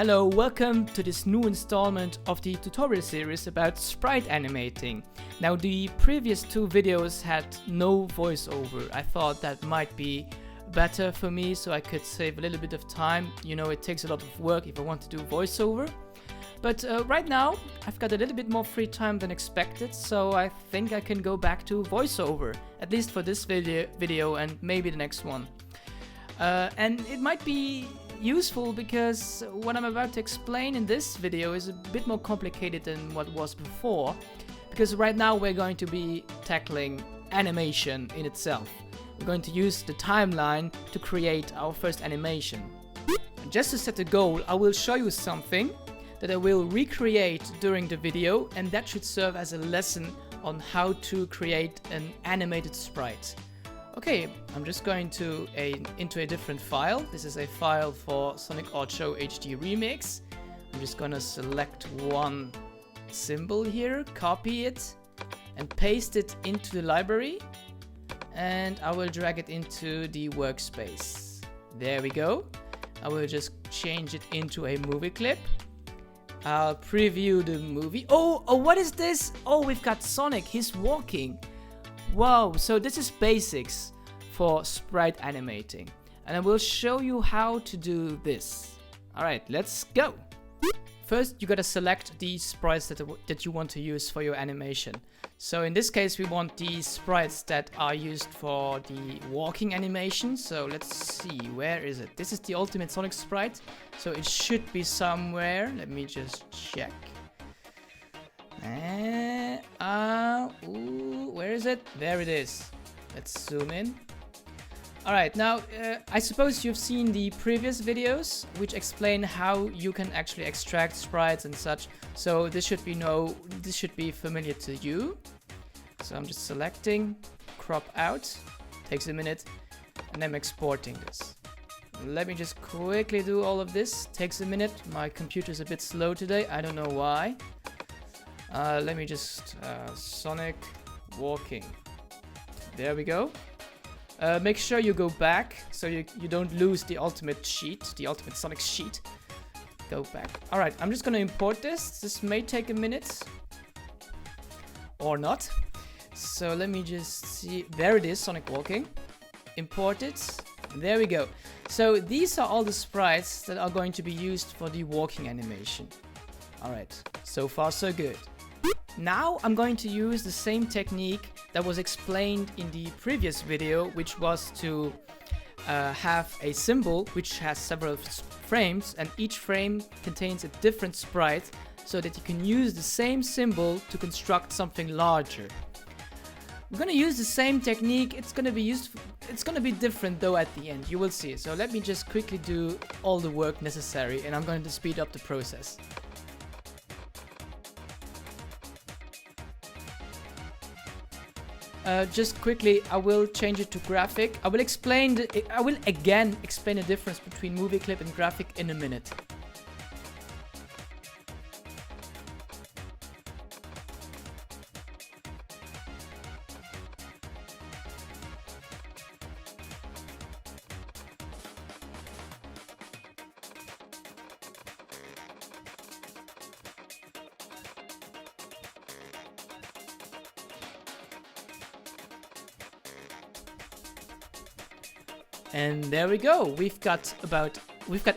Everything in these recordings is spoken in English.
Hello, welcome to this new installment of the tutorial series about sprite animating. Now, the previous two videos had no voiceover. I thought that might be better for me so I could save a little bit of time. You know, it takes a lot of work if I want to do voiceover. But right now, I've got a little bit more free time than expected, so I think I can go back to voiceover, at least for this video and maybe the next one. And it might be useful because what I'm about to explain in this video is a bit more complicated than what was before, because right now we're going to be tackling animation in itself. We're going to use the timeline to create our first animation. And just to set a goal, I will show you something that I will recreate during the video, and that should serve as a lesson on how to create an animated sprite. Okay, I'm just going to into a different file. This is a file for Sonic Ocho HD Remix. I'm just gonna select one symbol here, copy it, and paste it into the library. And I will drag it into the workspace. There we go. I will just change it into a Movieclip. I'll preview the movie. Oh, what is this? Oh, we've got Sonic. He's walking. Wow, so this is basics for sprite animating. And I will show you how to do this. Alright, let's go. First, you gotta select the sprites that you want to use for your animation. So in this case, we want the sprites that are used for the walking animation. So let's see, where is it? This is the Ultimate Sonic sprite. So it should be somewhere. Let me just check. Where is it? There it is. Let's zoom in. Alright, now I suppose you've seen the previous videos which explain how you can actually extract sprites and such. So this should be familiar to you. So I'm just selecting, crop out, takes a minute, and I'm exporting this. Let me just quickly do all of this. Takes a minute. My computer's a bit slow today. I don't know why. Let me just Sonic walking. There we go. Make sure you go back so you don't lose the ultimate sheet, the ultimate Sonic sheet. Go back. Alright, I'm just gonna import this. This may take a minute. Or not. So let me just see. There it is, Sonic walking. Import it. There we go. So these are all the sprites that are going to be used for the walking animation. Alright, so far so good. Now I'm going to use the same technique that was explained in the previous video, which was to have a symbol which has several frames, and each frame contains a different sprite, so that you can use the same symbol to construct something larger. I'm gonna use the same technique. It's gonna be different though at the end. You will see. So let me just quickly do all the work necessary, and I'm going to speed up the process. Just quickly, I will change it to graphic. I will again explain the difference between Movieclip and graphic in a minute. And there we go. We've got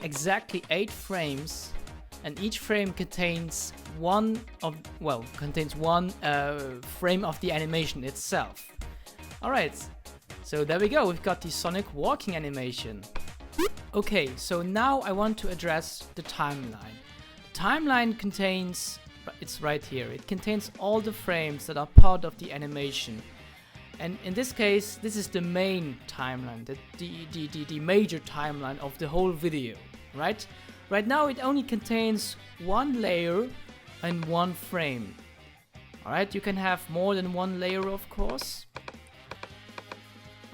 exactly 8 frames, and each frame contains one frame of the animation itself. Alright, so there we go. We've got the Sonic walking animation. Okay, so now I want to address the timeline. The timeline contains, it's right here, it contains all the frames that are part of the animation. And in this case, this is the main timeline, the major timeline of the whole video, right? Right now it only contains one layer and one frame. Alright, you can have more than one layer, of course.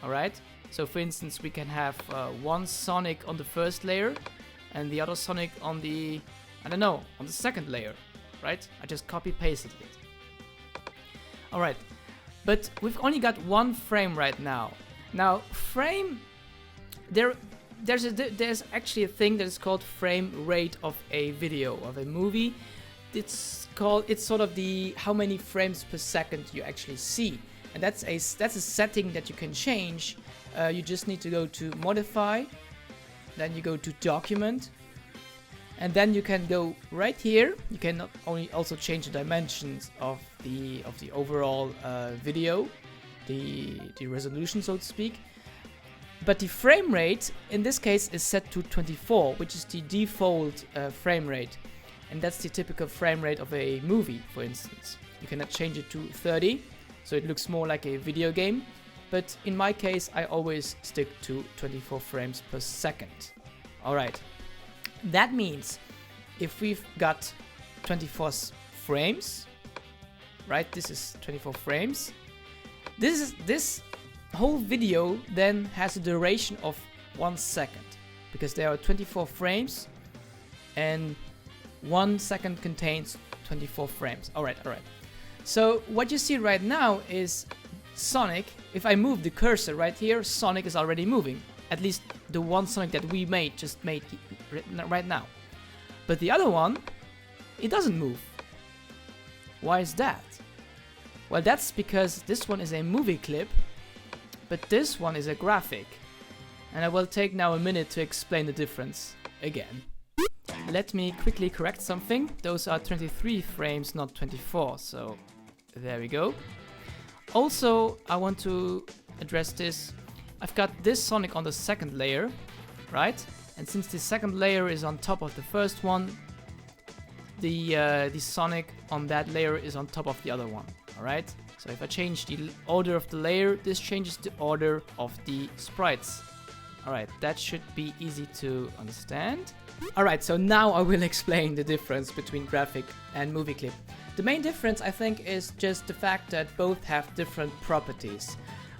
Alright, so for instance, we can have one Sonic on the first layer and the other Sonic on the, on the second layer, right? I just copy-pasted it. Alright. But we've only got one frame right now. Now, frame, there's actually a thing that is called frame rate of a video, of a movie. It's sort of the how many frames per second you actually see, and that's a setting that you can change. You just need to go to modify, then you go to document, and then you can go right here. You can not only also change the dimensions of the overall video, the resolution, so to speak. But the frame rate in this case is set to 24, which is the default frame rate, and that's the typical frame rate of a movie. For instance, you cannot change it to 30, so it looks more like a video game. But in my case, I always stick to 24 frames per second. All right. That means if we've got 24 frames, right? This is 24 frames. This whole video then has a duration of 1 second, because there are 24 frames and 1 second contains 24 frames. All right. So what you see right now is Sonic. If I move the cursor right here, Sonic is already moving. At least the one Sonic that we just made right now. But the other one, it doesn't move. Why is that? Well, that's because this one is a movie clip, but this one is a graphic. And I will take now a minute to explain the difference again. Let me quickly correct something. Those are 23 frames, not 24, so there we go. Also, I want to address this. I've got this Sonic on the second layer, right? And since the second layer is on top of the first one, the Sonic on that layer is on top of the other one, alright? So if I change the order of the layer, this changes the order of the sprites. Alright, that should be easy to understand. Alright, so now I will explain the difference between graphic and movie clip. The main difference, I think, is just the fact that both have different properties.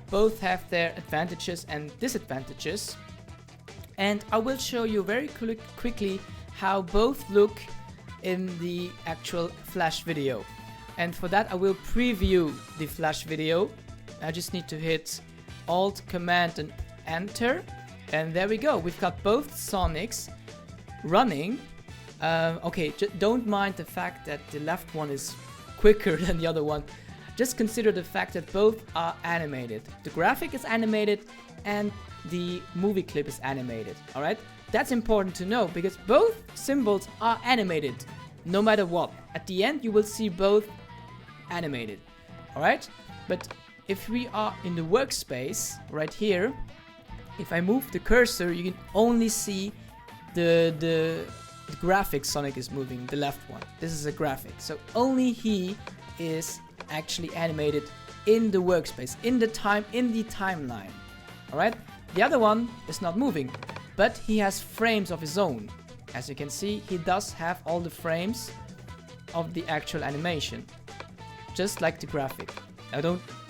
Both have their advantages and disadvantages. And I will show you very quickly how both look in the actual Flash video. And for that I will preview the Flash video. I just need to hit Alt, Command and Enter. And there we go, we've got both Sonics running. Okay, don't mind the fact that the left one is quicker than the other one. Just consider the fact that both are animated. The graphic is animated and the movie clip is animated, alright? That's important to know because both symbols are animated, no matter what. At the end you will see both animated, alright? But if we are in the workspace, right here, if I move the cursor, you can only see the graphic Sonic is moving, the left one. This is a graphic, so only he is actually animated in the workspace, in the timeline. Alright? The other one is not moving, but he has frames of his own. As you can see, he does have all the frames of the actual animation, just like the graphic.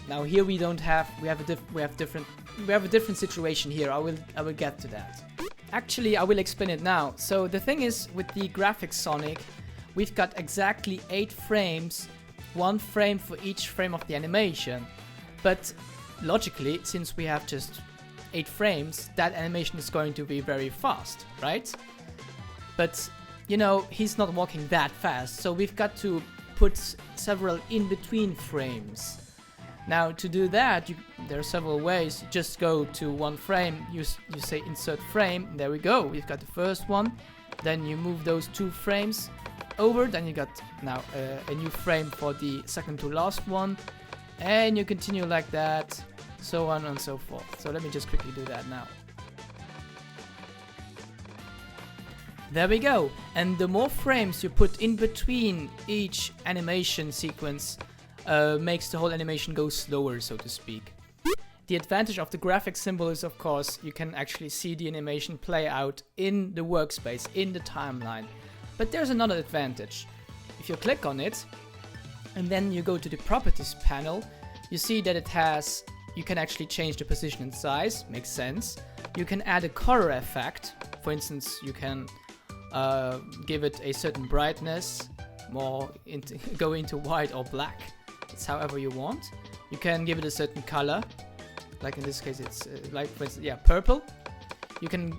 Now here we have a different situation here. I will get to that. Actually, I will explain it now. So the thing is, with the graphic Sonic, we've got exactly 8 frames, 1 frame for each frame of the animation. But logically, since we have just 8 frames, that animation is going to be very fast, right? But, you know, he's not walking that fast, so we've got to put several in-between frames. Now, to do that, there are several ways. You just go to one frame, you say insert frame, there we go, we've got the first one. Then you move those 2 frames over, then you got now a new frame for the second to last one. And you continue like that, so on and so forth. So let me just quickly do that now. There we go. And the more frames you put in between each animation sequence makes the whole animation go slower, so to speak. The advantage of the graphic symbol is, of course, you can actually see the animation play out in the workspace, in the timeline. But there's another advantage. If you click on it, and then you go to the properties panel, you see that you can actually change the position and size, makes sense. You can add a color effect. For instance, you can give it a certain brightness, go into white or black. It's however you want. You can give it a certain color, like in this case it's like, for instance, yeah, purple. You can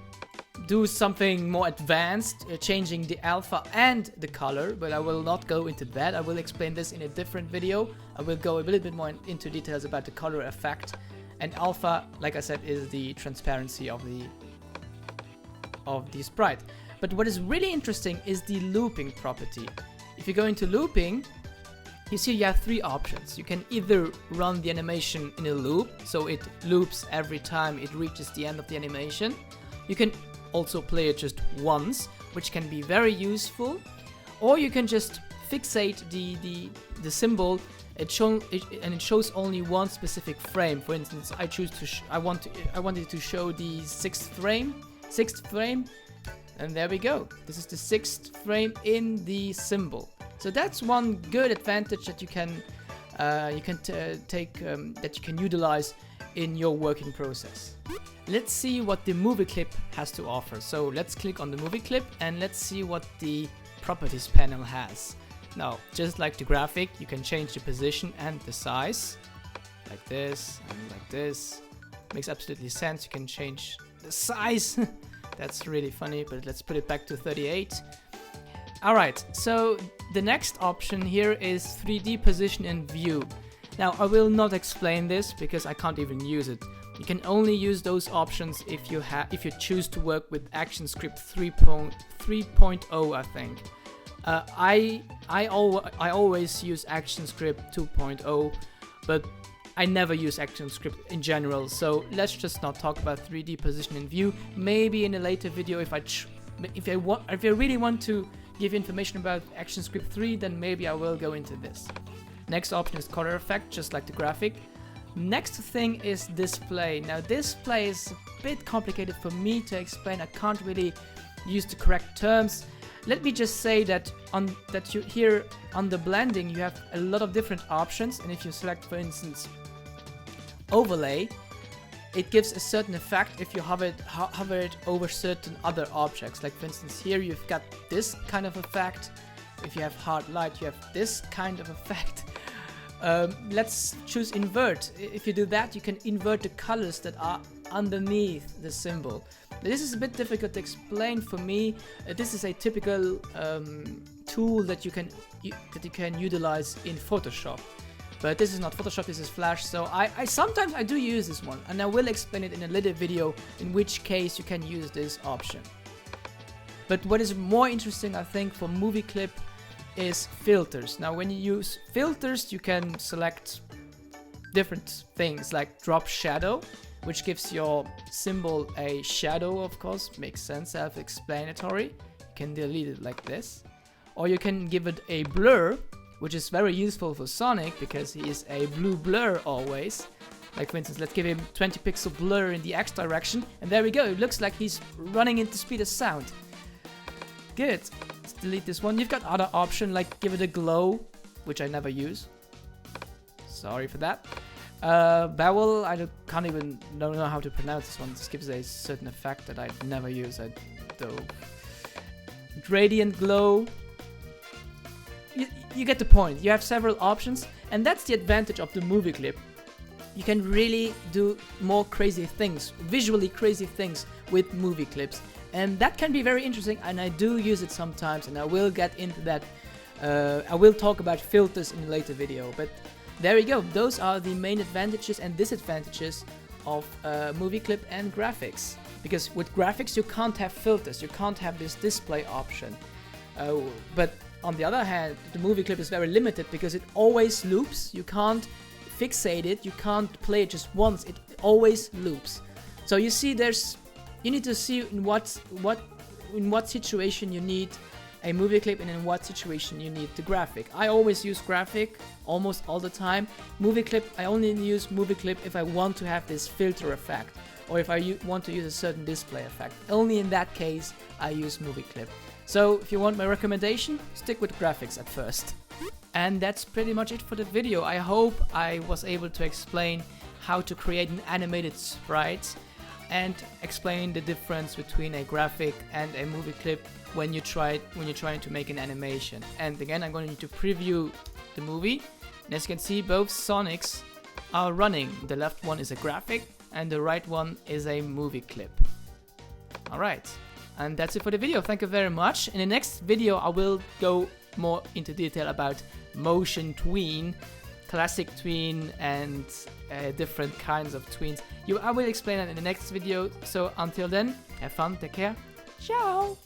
do something more advanced, changing the alpha and the color, but I will not go into that. I will explain this in a different video. I will go a little bit more into details about the color effect. And alpha, like I said, is the transparency of the sprite. But what is really interesting is the looping property. If you go into looping, you see you have three options. You can either run the animation in a loop, so it loops every time it reaches the end of the animation. You can also play it just once, which can be very useful. Or you can just fixate the symbol. It shows only one specific frame. For instance, I wanted to show the sixth frame, and there we go. This is the sixth frame in the symbol. So that's one good advantage that you can utilize in your working process. Let's see what the Movieclip has to offer. So let's click on the Movieclip and let's see what the properties panel has. Now, just like the graphic, you can change the position and the size, like this and like this. Makes absolutely sense. You can change the size. That's really funny, but let's put it back to 38. Alright, so the next option here is 3D position and view. Now, I will not explain this because I can't even use it. You can only use those options if you choose to work with ActionScript 3.0, I think. I always use ActionScript 2.0, but I never use ActionScript in general, so let's just not talk about 3D position and view. Maybe in a later video, if I really want to give information about ActionScript 3, then maybe I will go into this. Next option is color effect, just like the graphic. Next thing is display. Now display is a bit complicated for me to explain. I can't really use the correct terms. Let me just say that here on the blending you have a lot of different options, and if you select, for instance, overlay, it gives a certain effect if you hover it over certain other objects. Like for instance, here you've got this kind of effect. If you have hard light, you have this kind of effect. Let's choose invert. If you do that, you can invert the colors that are underneath the symbol. This is a bit difficult to explain for me. This is a typical tool that you can utilize in Photoshop. But this is not Photoshop, this is Flash, so I sometimes do use this one, and I will explain it in a later video in which case you can use this option. But what is more interesting, I think, for Movieclip is filters. Now when you use filters, you can select different things like drop shadow, which gives your symbol a shadow, of course, makes sense, self-explanatory. You can delete it like this. Or you can give it a blur, which is very useful for Sonic because he is a blue blur always. Like for instance, let's give him 20 pixel blur in the X direction, and there we go, it looks like he's running into speed of sound. Good, let's delete this one. You've got other options like give it a glow, which I never use. Sorry for that. Bevel, I can't even know how to pronounce this one. This gives a certain effect that I never use. Gradient glow. You get the point. You have several options, and that's the advantage of the Movieclip. You can really do more crazy things, visually crazy things with Movieclips, and that can be very interesting, and I do use it sometimes, and I will get into that. I will talk about filters in a later video, but there we go. Those are the main advantages and disadvantages of Movieclip and graphics. Because with graphics you can't have filters, you can't have this display option. But on the other hand, the Movieclip is very limited because it always loops. You can't fixate it, you can't play it just once, it always loops. So you see, you need to see in what situation you need a Movieclip and in what situation you need the graphic. I always use graphic almost all the time. Movieclip, I only use Movieclip if I want to have this filter effect or if I want to use a certain display effect. Only in that case I use Movieclip. So if you want my recommendation, stick with graphics at first. And that's pretty much it for the video. I hope I was able to explain how to create an animated sprite and explain the difference between a graphic and a Movieclip when you're trying to make an animation. And again, I'm going to need to preview the movie. And as you can see, both Sonics are running. The left one is a graphic and the right one is a Movieclip. Alright, And that's it for the video. Thank you very much. In the next video, I will go more into detail about motion tween, classic tween, and different kinds of tweens. I will explain that in the next video. So until then, have fun, take care, ciao!